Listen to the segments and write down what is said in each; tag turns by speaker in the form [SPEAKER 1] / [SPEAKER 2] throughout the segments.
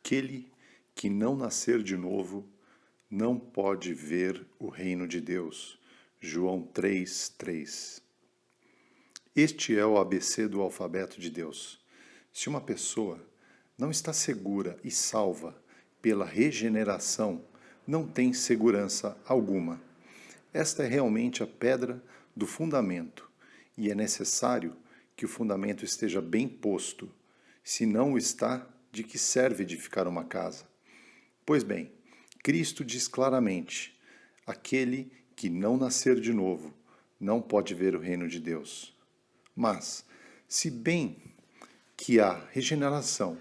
[SPEAKER 1] Aquele que não nascer de novo não pode ver o reino de Deus. João 3:3. Este é o ABC do alfabeto de Deus. Se uma pessoa não está segura e salva pela regeneração, não tem segurança alguma. Esta é realmente a pedra do fundamento, e é necessário que o fundamento esteja bem posto. Se não o está, de que serve edificar uma casa? Pois bem, Cristo diz claramente: aquele que não nascer de novo não pode ver o reino de Deus. Mas, se bem que a regeneração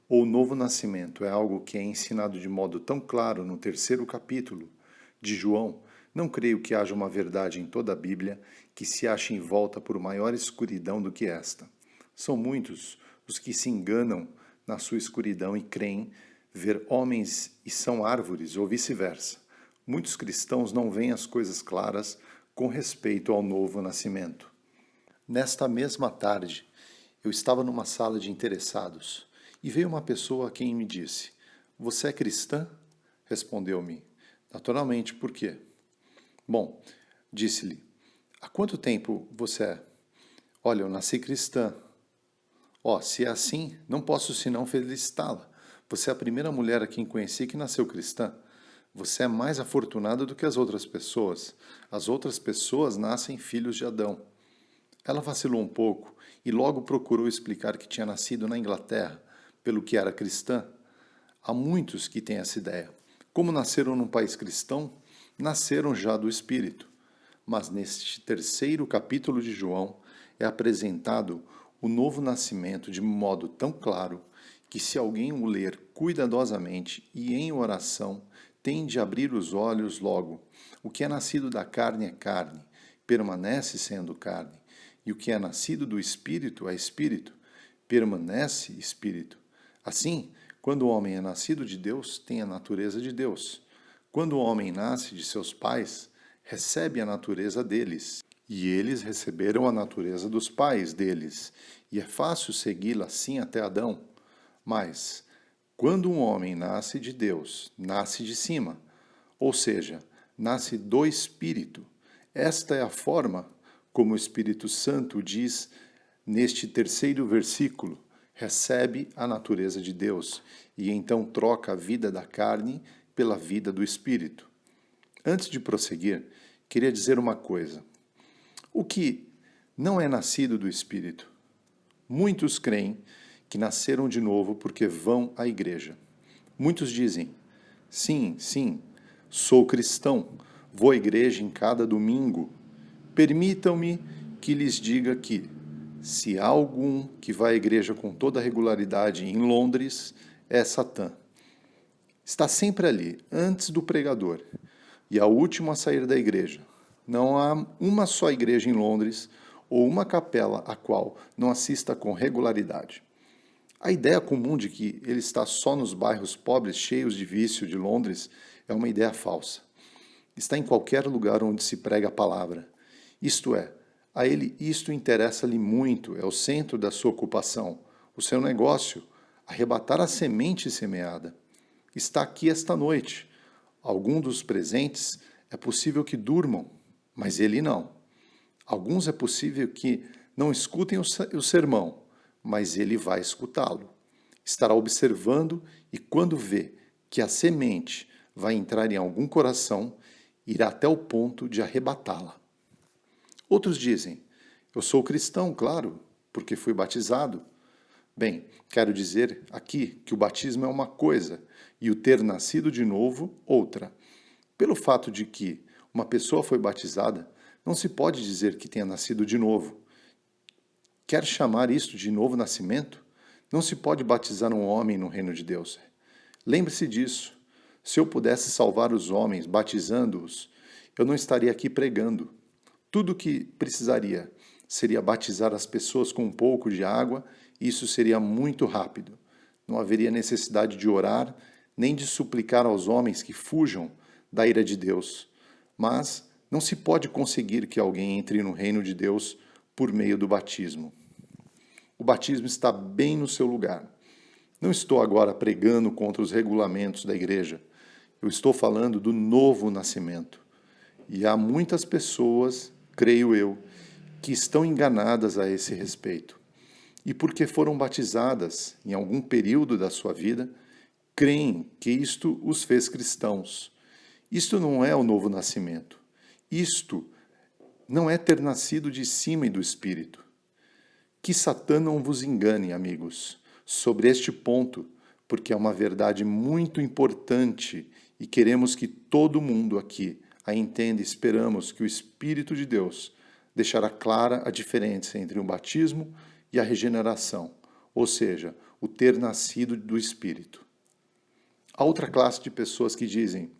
[SPEAKER 1] ou novo nascimento é algo que é ensinado de modo tão claro no 3º capítulo de João, não creio que haja uma verdade em toda a Bíblia que se ache envolta por maior escuridão do que esta. São muitos os que se enganam na sua escuridão e creem ver homens e são árvores, ou vice-versa. Muitos cristãos não veem as coisas claras com respeito ao novo nascimento. Nesta mesma tarde, eu estava numa sala de interessados e veio uma pessoa a quem me disse: "Você é cristã?" Respondeu-me: "Naturalmente, por quê?" "Bom", disse-lhe, "há quanto tempo você é?" "Olha, eu nasci cristã." Se é assim, não posso senão felicitá-la. Você é a primeira mulher a quem conheci que nasceu cristã. Você é mais afortunada do que as outras pessoas. As outras pessoas nascem filhos de Adão. Ela vacilou um pouco e logo procurou explicar que tinha nascido na Inglaterra, pelo que era cristã. Há muitos que têm essa ideia. Como nasceram num país cristão, nasceram já do Espírito. Mas neste 3º capítulo de João é apresentado o novo nascimento de modo tão claro que, se alguém o ler cuidadosamente e em oração, tem de abrir os olhos logo. O que é nascido da carne é carne, permanece sendo carne, e o que é nascido do Espírito é Espírito, permanece Espírito. Assim, quando o homem é nascido de Deus, tem a natureza de Deus. Quando o homem nasce de seus pais, recebe a natureza deles, e eles receberam a natureza dos pais deles, e é fácil segui-la assim até Adão. Mas, quando um homem nasce de Deus, nasce de cima, ou seja, nasce do Espírito. Esta é a forma como o Espírito Santo diz neste 3º versículo: recebe a natureza de Deus e então troca a vida da carne pela vida do Espírito. Antes de prosseguir, queria dizer uma coisa. O que não é nascido do Espírito? Muitos creem que nasceram de novo porque vão à igreja. Muitos dizem: sim, sou cristão, vou à igreja em cada domingo. Permitam-me que lhes diga que, se há algum que vai à igreja com toda regularidade em Londres, é Satã. Está sempre ali, antes do pregador, e é o último a sair da igreja. Não há uma só igreja em Londres ou uma capela a qual não assista com regularidade. A ideia comum de que ele está só nos bairros pobres cheios de vício de Londres é uma ideia falsa. Está em qualquer lugar onde se prega a palavra. Isto é, a ele isto interessa-lhe muito, é o centro da sua ocupação, o seu negócio, arrebatar a semente semeada. Está aqui esta noite. Alguns dos presentes é possível que durmam, mas ele não. Alguns é possível que não escutem o sermão, mas ele vai escutá-lo. Estará observando e, quando vê que a semente vai entrar em algum coração, irá até o ponto de arrebatá-la. Outros dizem: eu sou cristão, claro, porque fui batizado. Bem, quero dizer aqui que o batismo é uma coisa e o ter nascido de novo outra. Pelo fato de que uma pessoa foi batizada, não se pode dizer que tenha nascido de novo. Quer chamar isto de novo nascimento? Não se pode batizar um homem no reino de Deus. Lembre-se disso. Se eu pudesse salvar os homens batizando-os, eu não estaria aqui pregando. Tudo o que precisaria seria batizar as pessoas com um pouco de água, e isso seria muito rápido. Não haveria necessidade de orar, nem de suplicar aos homens que fujam da ira de Deus. Mas não se pode conseguir que alguém entre no reino de Deus por meio do batismo. O batismo está bem no seu lugar. Não estou agora pregando contra os regulamentos da igreja. Eu estou falando do novo nascimento. E há muitas pessoas, creio eu, que estão enganadas a esse respeito. E porque foram batizadas em algum período da sua vida, creem que isto os fez cristãos. Isto não é o novo nascimento. Isto não é ter nascido de cima e do Espírito. Que Satã não vos engane, amigos, sobre este ponto, porque é uma verdade muito importante e queremos que todo mundo aqui a entenda e esperamos que o Espírito de Deus deixará clara a diferença entre o batismo e a regeneração, ou seja, o ter nascido do Espírito. Há outra classe de pessoas que dizem: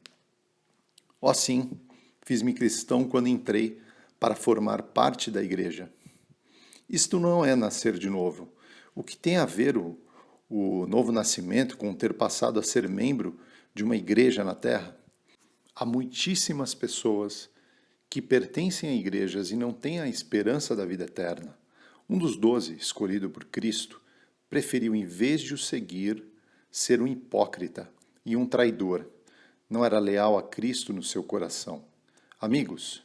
[SPEAKER 1] ó sim, fiz-me cristão quando entrei para formar parte da igreja. Isto não é nascer de novo. O que tem a ver o novo nascimento com ter passado a ser membro de uma igreja na Terra? Há muitíssimas pessoas que pertencem a igrejas e não têm a esperança da vida eterna. Um dos 12, escolhido por Cristo, preferiu, em vez de o seguir, ser um hipócrita e um traidor. Não era leal a Cristo no seu coração. Amigos,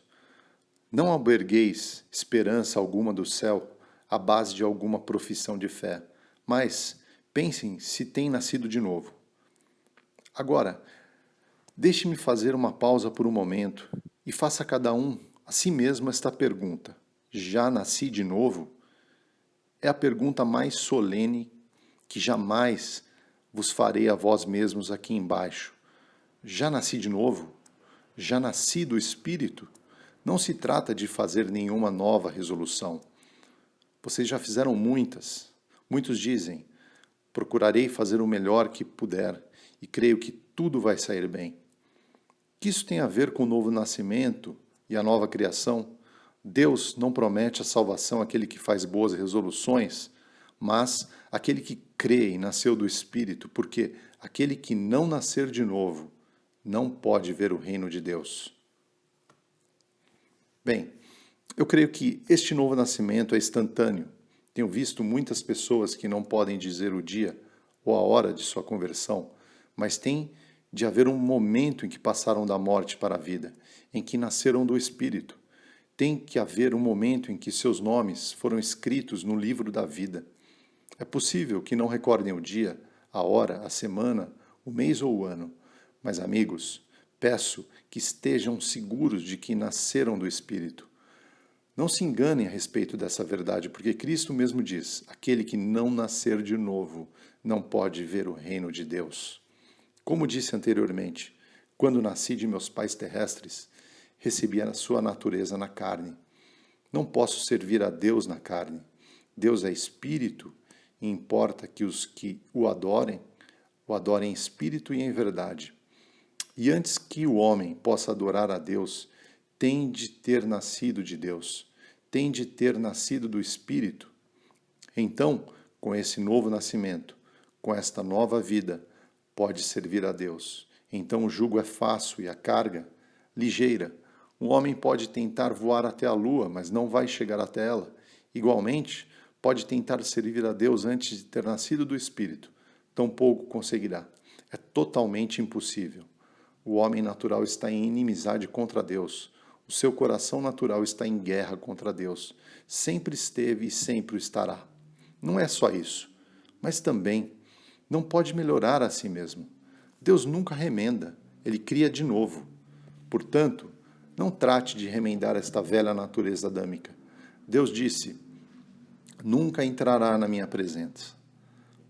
[SPEAKER 1] não albergueis esperança alguma do céu à base de alguma profissão de fé, mas pensem se têm nascido de novo. Agora, deixe-me fazer uma pausa por um momento e faça a cada um a si mesmo esta pergunta: já nasci de novo? É a pergunta mais solene que jamais vos farei a vós mesmos aqui embaixo. Já nasci de novo? Já nasci do Espírito? Não se trata de fazer nenhuma nova resolução. Vocês já fizeram muitas. Muitos dizem: procurarei fazer o melhor que puder e creio que tudo vai sair bem. O que isso tem a ver com o novo nascimento e a nova criação? Deus não promete a salvação àquele que faz boas resoluções, mas àquele que crê e nasceu do Espírito, porque aquele que não nascer de novo não pode ver o reino de Deus. Bem, eu creio que este novo nascimento é instantâneo. Tenho visto muitas pessoas que não podem dizer o dia ou a hora de sua conversão, mas tem de haver um momento em que passaram da morte para a vida, em que nasceram do Espírito. Tem que haver um momento em que seus nomes foram escritos no livro da vida. É possível que não recordem o dia, a hora, a semana, o mês ou o ano, mas, amigos, peço que estejam seguros de que nasceram do Espírito. Não se enganem a respeito dessa verdade, porque Cristo mesmo diz: aquele que não nascer de novo não pode ver o reino de Deus. Como disse anteriormente, quando nasci de meus pais terrestres, recebi a sua natureza na carne. Não posso servir a Deus na carne. Deus é Espírito e importa que os que o adorem em espírito e em verdade. E antes que o homem possa adorar a Deus, tem de ter nascido de Deus, tem de ter nascido do Espírito. Então, com esse novo nascimento, com esta nova vida, pode servir a Deus. Então o jugo é fácil e a carga ligeira. Um homem pode tentar voar até a lua, mas não vai chegar até ela. Igualmente, pode tentar servir a Deus antes de ter nascido do Espírito. Tampouco conseguirá. É totalmente impossível. O homem natural está em inimizade contra Deus. O seu coração natural está em guerra contra Deus. Sempre esteve e sempre o estará. Não é só isso, mas também não pode melhorar a si mesmo. Deus nunca remenda, ele cria de novo. Portanto, não trate de remendar esta velha natureza adâmica. Deus disse: nunca entrará na minha presença.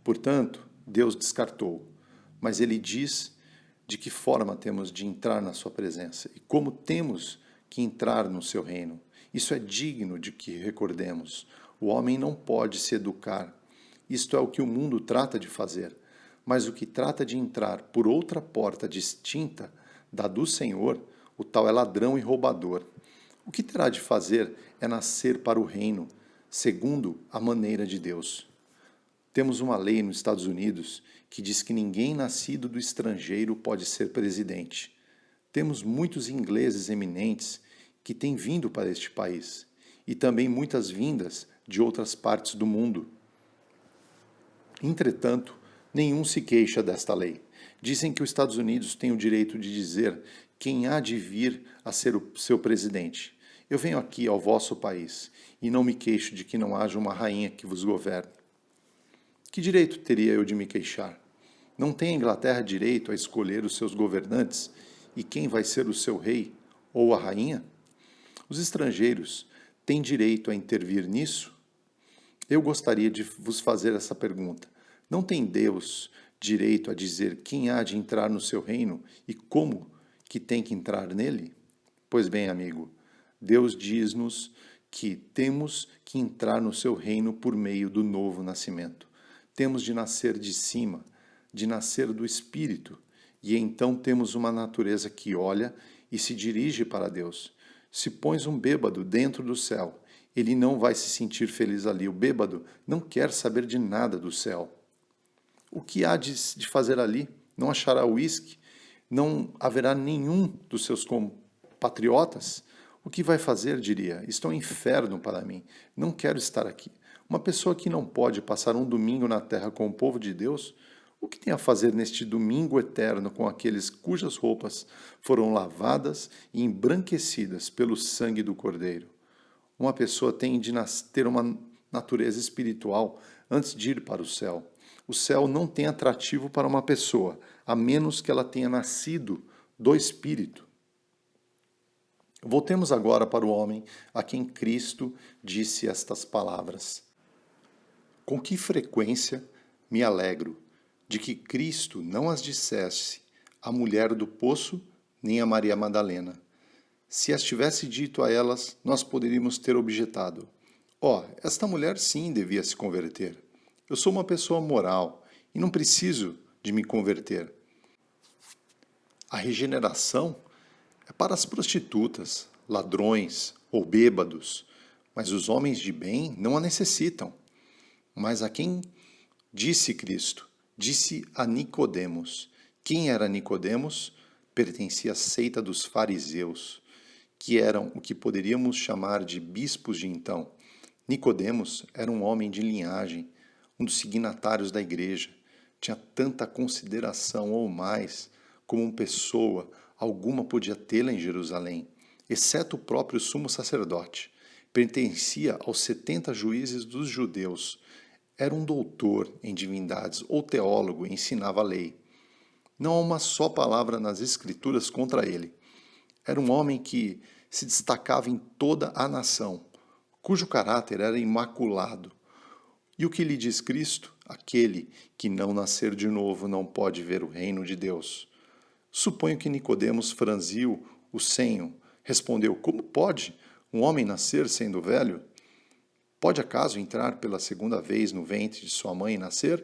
[SPEAKER 1] Portanto, Deus descartou, mas ele diz de que forma temos de entrar na sua presença e como temos que entrar no seu reino. Isso é digno de que recordemos. O homem não pode se educar. Isto é o que o mundo trata de fazer. Mas o que trata de entrar por outra porta distinta da do Senhor, o tal é ladrão e roubador. O que terá de fazer é nascer para o reino, segundo a maneira de Deus. Temos uma lei nos Estados Unidos que diz que ninguém nascido do estrangeiro pode ser presidente. Temos muitos ingleses eminentes que têm vindo para este país e também muitas vindas de outras partes do mundo. Entretanto, Nenhum se queixa desta lei. Dizem que os Estados Unidos têm o direito de dizer quem há de vir a ser o seu presidente. Eu venho aqui ao vosso país e não me queixo de que não haja uma rainha que vos governe. Que direito teria eu de me queixar? Não tem a Inglaterra direito a escolher os seus governantes e quem vai ser o seu rei ou a rainha? Os estrangeiros têm direito a intervir nisso? Eu gostaria de vos fazer essa pergunta. Não tem Deus direito a dizer quem há de entrar no seu reino e como que tem que entrar nele? Pois bem, amigo, Deus diz-nos que temos que entrar no seu reino por meio do novo nascimento. Temos de nascer de cima, de nascer do Espírito, e então temos uma natureza que olha e se dirige para Deus. Se pões um bêbado dentro do céu, ele não vai se sentir feliz ali. O bêbado não quer saber de nada do céu. O que há de fazer ali? Não achará uísque? Não haverá nenhum dos seus compatriotas? O que vai fazer, diria? Isto é um inferno para mim. Não quero estar aqui. Uma pessoa que não pode passar um domingo na terra com o povo de Deus, o que tem a fazer neste domingo eterno com aqueles cujas roupas foram lavadas e embranquecidas pelo sangue do Cordeiro? Uma pessoa tem de ter uma natureza espiritual antes de ir para o céu. O céu não tem atrativo para uma pessoa, a menos que ela tenha nascido do Espírito. Voltemos agora para o homem a quem Cristo disse estas palavras. Com que frequência me alegro de que Cristo não as dissesse à mulher do poço nem a Maria Madalena. Se as tivesse dito a elas, nós poderíamos ter objetado: esta mulher sim devia se converter. Eu sou uma pessoa moral e não preciso de me converter. A regeneração é para as prostitutas, ladrões ou bêbados, mas os homens de bem não a necessitam. Mas a quem disse Cristo? Disse a Nicodemos. Quem era Nicodemos? Pertencia à seita dos fariseus, que eram o que poderíamos chamar de bispos de então. Nicodemos era um homem de linhagem, um dos signatários da igreja. Tinha tanta consideração ou mais como uma pessoa alguma podia tê-la em Jerusalém, exceto o próprio sumo sacerdote. Pertencia aos 70 juízes dos judeus. Era um doutor em divindades ou teólogo e ensinava a lei. Não há uma só palavra nas escrituras contra ele. Era um homem que se destacava em toda a nação, cujo caráter era imaculado. E o que lhe diz Cristo? Aquele que não nascer de novo não pode ver o reino de Deus. Suponho que Nicodemos franziu o senho, respondeu: como pode um homem nascer sendo velho? Pode acaso entrar pela segunda vez no ventre de sua mãe e nascer?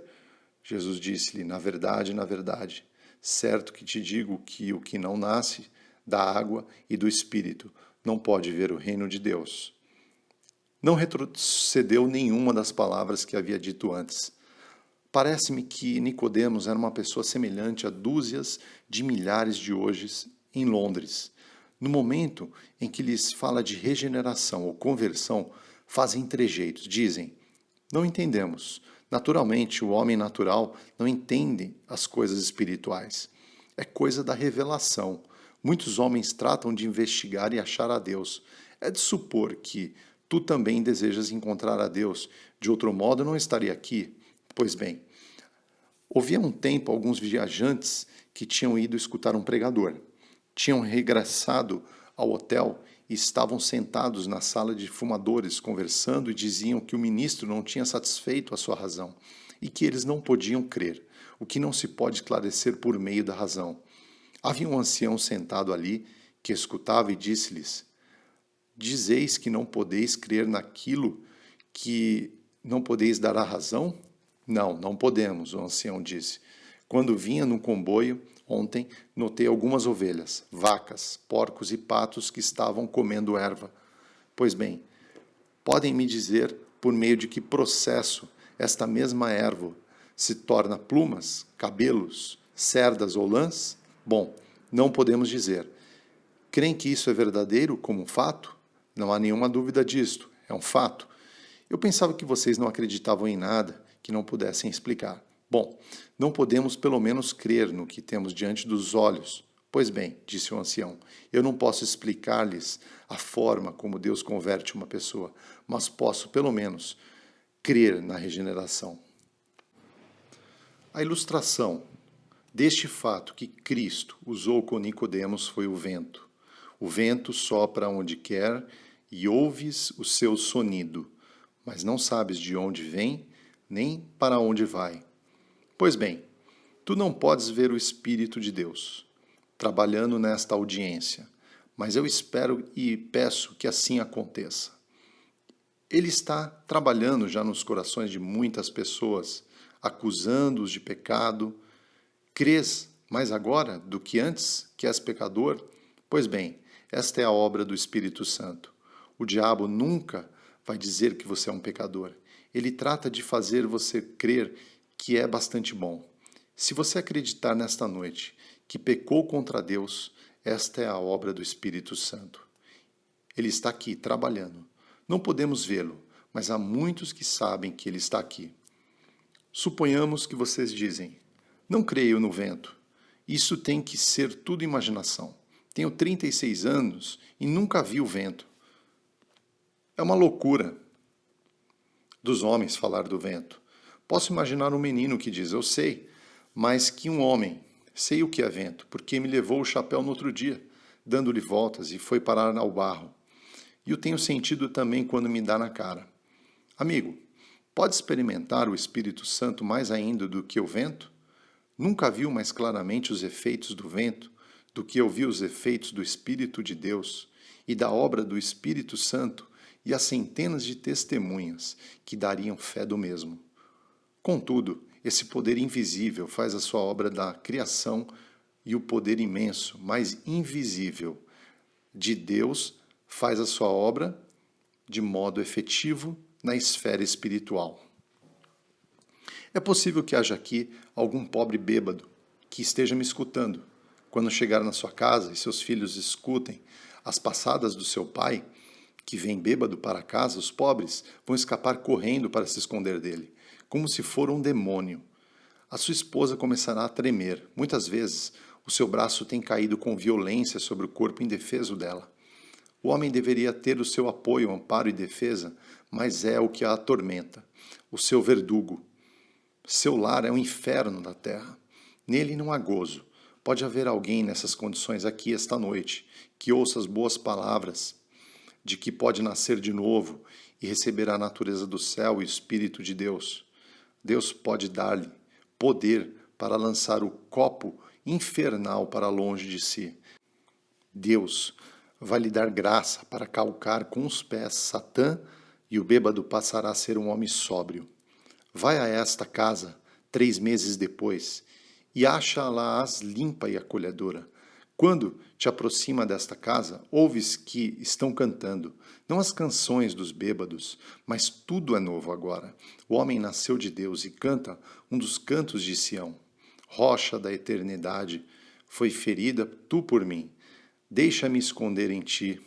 [SPEAKER 1] Jesus disse-lhe: na verdade, certo que te digo que o que não nasce da água e do Espírito não pode ver o reino de Deus. Não retrocedeu nenhuma das palavras que havia dito antes. Parece-me que Nicodemos era uma pessoa semelhante a dúzias de milhares de hoje em Londres. No momento em que lhes fala de regeneração ou conversão, fazem trejeitos, dizem: não entendemos. Naturalmente, o homem natural não entende as coisas espirituais. É coisa da revelação. Muitos homens tratam de investigar e achar a Deus. É de supor que tu também desejas encontrar a Deus, de outro modo não estaria aqui. Pois bem, havia um tempo alguns viajantes que tinham ido escutar um pregador. Tinham regressado ao hotel e estavam sentados na sala de fumadores, conversando, e diziam que o ministro não tinha satisfeito a sua razão e que eles não podiam crer, o que não se pode esclarecer por meio da razão. Havia um ancião sentado ali que escutava e disse-lhes: dizeis que não podeis crer naquilo que não podeis dar a razão? Não, não podemos, o ancião disse. Quando vinha no comboio, ontem, notei algumas ovelhas, vacas, porcos e patos que estavam comendo erva. Pois bem, podem me dizer por meio de que processo esta mesma erva se torna plumas, cabelos, cerdas ou lãs? Bom, não podemos dizer. Creem que isso é verdadeiro como um fato? Não há nenhuma dúvida disto, é um fato. Eu pensava que vocês não acreditavam em nada que não pudessem explicar. Bom, não podemos pelo menos crer no que temos diante dos olhos. Pois bem, disse o ancião, eu não posso explicar-lhes a forma como Deus converte uma pessoa, mas posso pelo menos crer na regeneração. A ilustração deste fato que Cristo usou com Nicodemos foi o vento. O vento sopra onde quer e ouves o seu sonido, mas não sabes de onde vem nem para onde vai. Pois bem, tu não podes ver o Espírito de Deus trabalhando nesta audiência, mas eu espero e peço que assim aconteça. Ele está trabalhando já nos corações de muitas pessoas, acusando-os de pecado. Crês mais agora do que antes que és pecador? Pois bem, esta é a obra do Espírito Santo. O diabo nunca vai dizer que você é um pecador. Ele trata de fazer você crer que é bastante bom. Se você acreditar nesta noite que pecou contra Deus, esta é a obra do Espírito Santo. Ele está aqui trabalhando. Não podemos vê-lo, mas há muitos que sabem que ele está aqui. Suponhamos que vocês dizem, não creio no vento. Isso tem que ser tudo imaginação. Tenho 36 anos e nunca vi o vento. É uma loucura dos homens falar do vento. Posso imaginar um menino que diz, eu sei, mas que um homem, sei o que é vento, porque me levou o chapéu no outro dia, dando-lhe voltas e foi parar ao barro. E o tenho sentido também quando me dá na cara. Amigo, pode experimentar o Espírito Santo mais ainda do que o vento? Nunca viu mais claramente os efeitos do vento do que ouviu os efeitos do Espírito de Deus e da obra do Espírito Santo e as centenas de testemunhas que dariam fé do mesmo. Contudo, esse poder invisível faz a sua obra da criação e o poder imenso, mas invisível, de Deus faz a sua obra de modo efetivo na esfera espiritual. É possível que haja aqui algum pobre bêbado que esteja me escutando. Quando chegar na sua casa e seus filhos escutem as passadas do seu pai, que vem bêbado para casa, os pobres vão escapar correndo para se esconder dele, como se for um demônio. A sua esposa começará a tremer. Muitas vezes, o seu braço tem caído com violência sobre o corpo indefeso dela. O homem deveria ter o seu apoio, amparo e defesa, mas é o que a atormenta, o seu verdugo. Seu lar é um inferno da terra. Nele não há gozo. Pode haver alguém nessas condições aqui esta noite, que ouça as boas palavras, de que pode nascer de novo e receber a natureza do céu e o Espírito de Deus. Deus pode dar-lhe poder para lançar o copo infernal para longe de si. Deus vai lhe dar graça para calcar com os pés Satã e o bêbado passará a ser um homem sóbrio. Vai a esta casa 3 meses depois e acha-la-ás limpa e acolhedora. Quando te aproxima desta casa, ouves que estão cantando, não as canções dos bêbados, mas tudo é novo agora. O homem nasceu de Deus e canta um dos cantos de Sião. Rocha da eternidade, foi ferida tu por mim. Deixa-me esconder em ti.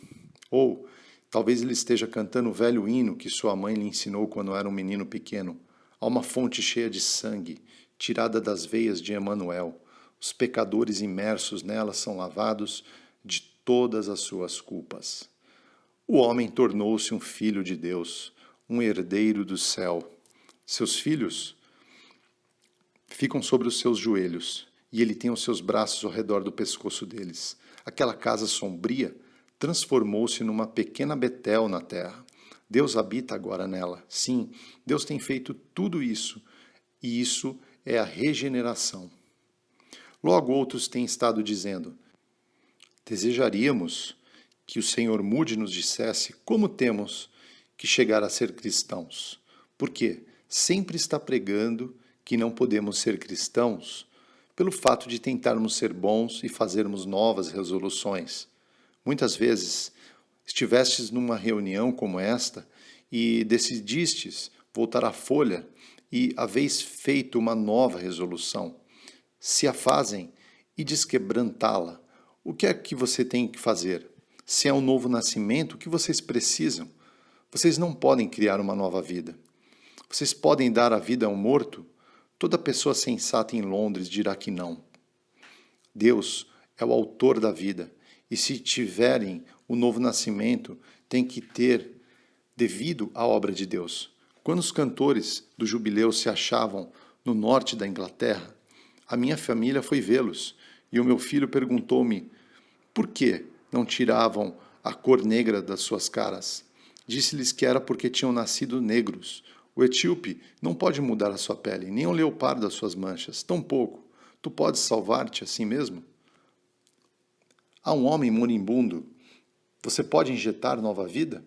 [SPEAKER 1] Ou, talvez ele esteja cantando o velho hino que sua mãe lhe ensinou quando era um menino pequeno. Há uma fonte cheia de sangue, tirada das veias de Emanuel. Os pecadores imersos nela são lavados de todas as suas culpas. O homem tornou-se um filho de Deus, um herdeiro do céu. Seus filhos ficam sobre os seus joelhos, e ele tem os seus braços ao redor do pescoço deles. Aquela casa sombria transformou-se numa pequena Betel na terra. Deus habita agora nela. Sim, Deus tem feito tudo isso, e isso é a regeneração. Logo outros têm estado dizendo, desejaríamos que o Senhor mude e nos dissesse como temos que chegar a ser cristãos. Porque sempre está pregando que não podemos ser cristãos pelo fato de tentarmos ser bons e fazermos novas resoluções. Muitas vezes estivestes numa reunião como esta e decidistes voltar à folha e haveis feito uma nova resolução. Se a fazem e desquebrantá-la, o que é que você tem que fazer? Se é um novo nascimento, o que vocês precisam? Vocês não podem criar uma nova vida. Vocês podem dar a vida a um morto? Toda pessoa sensata em Londres dirá que não. Deus é o autor da vida, e se tiverem o novo nascimento, tem que ter devido à obra de Deus. Quando os cantores do jubileu se achavam no norte da Inglaterra, a minha família foi vê-los, e o meu filho perguntou-me por que não tiravam a cor negra das suas caras. Disse-lhes que era porque tinham nascido negros. O etíope não pode mudar a sua pele, nem o leopardo as suas manchas, tampouco. Tu podes salvar-te assim mesmo? Há um homem moribundo. Você pode injetar nova vida?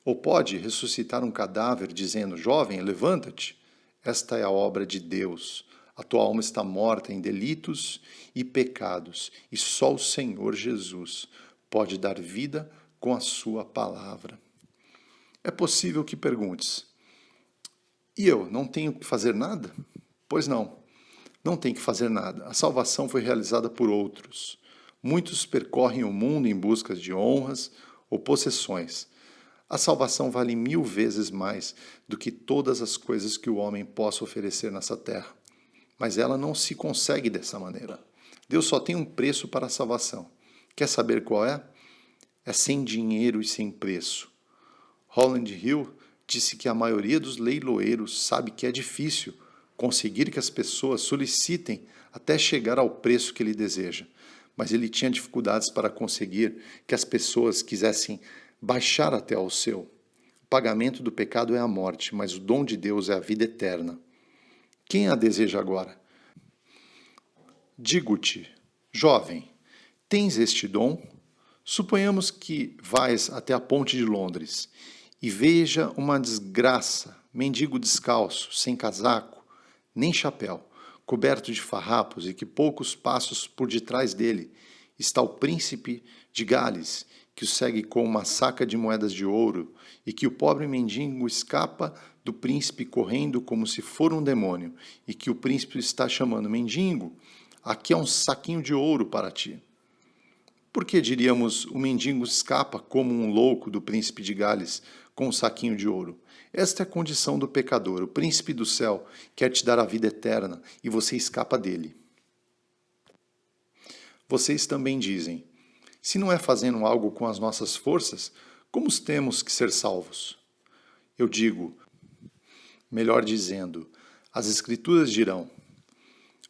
[SPEAKER 1] Ou pode ressuscitar um cadáver dizendo, jovem, levanta-te? Esta é a obra de Deus. A tua alma está morta em delitos e pecados, e só o Senhor Jesus pode dar vida com a sua palavra. É possível que perguntes, e eu não tenho que fazer nada? Pois não tem que fazer nada. A salvação foi realizada por outros. Muitos percorrem o mundo em busca de honras ou possessões. A salvação vale 1000 vezes mais do que todas as coisas que o homem possa oferecer nessa terra. Mas ela não se consegue dessa maneira. Deus só tem um preço para a salvação. Quer saber qual é? É sem dinheiro e sem preço. Holland Hill disse que a maioria dos leiloeiros sabe que é difícil conseguir que as pessoas solicitem até chegar ao preço que ele deseja. Mas ele tinha dificuldades para conseguir que as pessoas quisessem baixar até ao seu. O pagamento do pecado é a morte, mas o dom de Deus é a vida eterna. Quem a deseja agora? Digo-te, jovem, tens este dom? Suponhamos que vais até a ponte de Londres e veja uma desgraça, mendigo descalço, sem casaco, nem chapéu, coberto de farrapos e que poucos passos por detrás dele está o príncipe de Gales, que o segue com uma saca de moedas de ouro e que o pobre mendigo escapa do príncipe correndo como se for um demônio e que o príncipe está chamando mendigo, aqui é um saquinho de ouro para ti. Por que diríamos o mendigo escapa como um louco do príncipe de Gales com um saquinho de ouro? Esta é a condição do pecador. O príncipe do céu quer te dar a vida eterna e você escapa dele. Vocês também dizem, se não é fazendo algo com as nossas forças, como temos que ser salvos? Eu digo, melhor dizendo, as Escrituras dirão,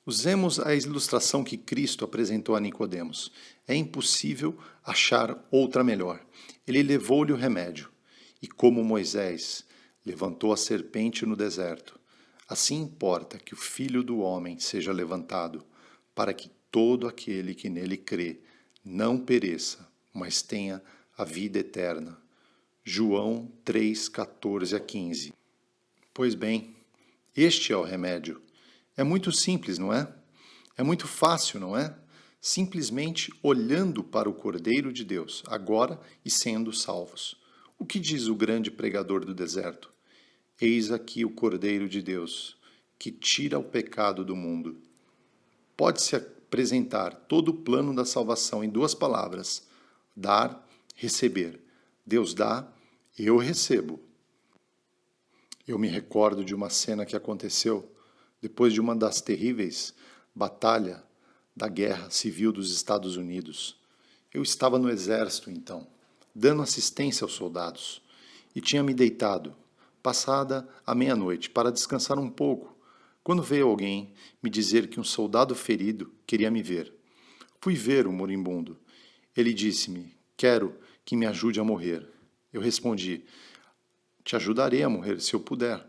[SPEAKER 1] usemos a ilustração que Cristo apresentou a Nicodemos. É impossível achar outra melhor. Ele levou-lhe o remédio. E como Moisés levantou a serpente no deserto, assim importa que o Filho do Homem seja levantado, para que todo aquele que nele crê não pereça, mas tenha a vida eterna. João 3, 14 a 15. Pois bem, este é o remédio. É muito simples, não é? É muito fácil, não é? Simplesmente olhando para o Cordeiro de Deus, agora e sendo salvos. O que diz o grande pregador do deserto? Eis aqui o Cordeiro de Deus, que tira o pecado do mundo. Pode-se apresentar todo o plano da salvação em 2 palavras: dar, receber. Deus dá, eu recebo. Eu me recordo de uma cena que aconteceu depois de uma das terríveis batalhas da Guerra Civil dos Estados Unidos. Eu estava no exército, então, dando assistência aos soldados, e tinha me deitado, passada a meia-noite, para descansar um pouco, quando veio alguém me dizer que um soldado ferido queria me ver. Fui ver o moribundo. Ele disse-me, quero que me ajude a morrer. Eu respondi, te ajudarei a morrer se eu puder.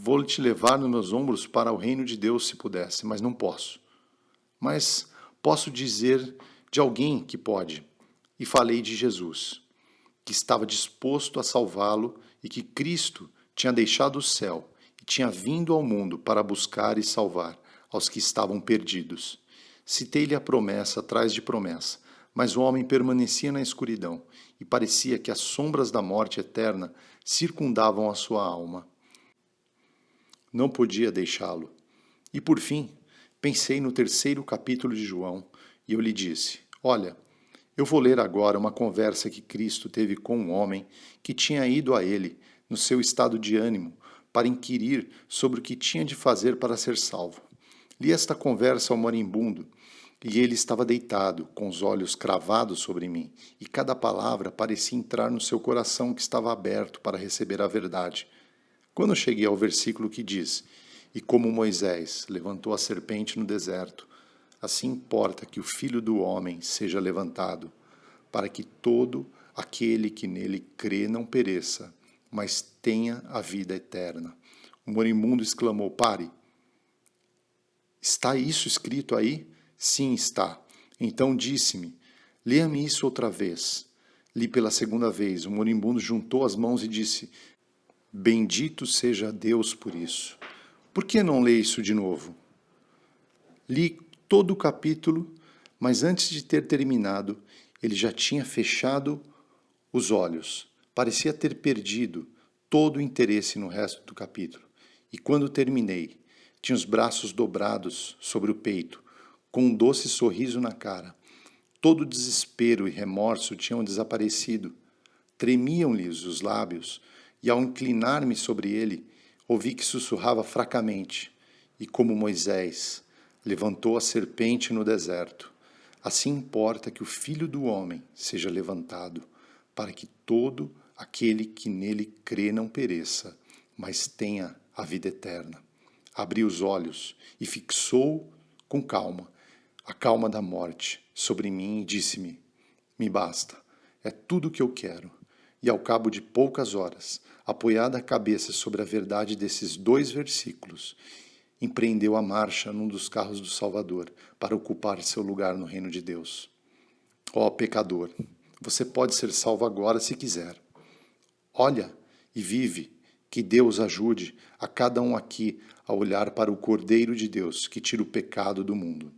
[SPEAKER 1] Vou te levar nos meus ombros para o reino de Deus se pudesse, mas não posso. Mas posso dizer de alguém que pode. E falei de Jesus, que estava disposto a salvá-lo e que Cristo tinha deixado o céu e tinha vindo ao mundo para buscar e salvar aos que estavam perdidos. Citei-lhe a promessa atrás de promessa, mas o homem permanecia na escuridão e parecia que as sombras da morte eterna circundavam a sua alma. Não podia deixá-lo. E por fim, pensei no 3º capítulo de João e eu lhe disse, olha, eu vou ler agora uma conversa que Cristo teve com um homem que tinha ido a ele, no seu estado de ânimo, para inquirir sobre o que tinha de fazer para ser salvo. Li esta conversa ao moribundo, e ele estava deitado, com os olhos cravados sobre mim, e cada palavra parecia entrar no seu coração que estava aberto para receber a verdade. Quando cheguei ao versículo que diz: "E como Moisés levantou a serpente no deserto, assim importa que o Filho do Homem seja levantado, para que todo aquele que nele crê não pereça, mas tenha a vida eterna." O moribundo exclamou: "Pare! Está isso escrito aí?" "Sim, está." Então disse-me: "Leia-me isso outra vez." Li pela segunda vez. O moribundo juntou as mãos e disse: "Bendito seja Deus por isso." "Por que não lê isso de novo?" Li todo o capítulo, mas antes de ter terminado, ele já tinha fechado os olhos. Parecia ter perdido todo o interesse no resto do capítulo. E quando terminei, tinha os braços dobrados sobre o peito, com um doce sorriso na cara. Todo o desespero e remorso tinham desaparecido. Tremiam-lhe os lábios, e ao inclinar-me sobre ele, ouvi que sussurrava fracamente: "E como Moisés levantou a serpente no deserto, assim importa que o Filho do Homem seja levantado, para que todo aquele que nele crê não pereça, mas tenha a vida eterna." Abri os olhos e fixou com calma, a calma da morte, sobre mim e disse-me: "Me basta, é tudo o que eu quero." E ao cabo de poucas horas, apoiada a cabeça sobre a verdade desses 2 versículos, empreendeu a marcha num dos carros do Salvador para ocupar seu lugar no reino de Deus. Ó pecador, você pode ser salvo agora se quiser. Olha e vive, que Deus ajude a cada um aqui a olhar para o Cordeiro de Deus que tira o pecado do mundo.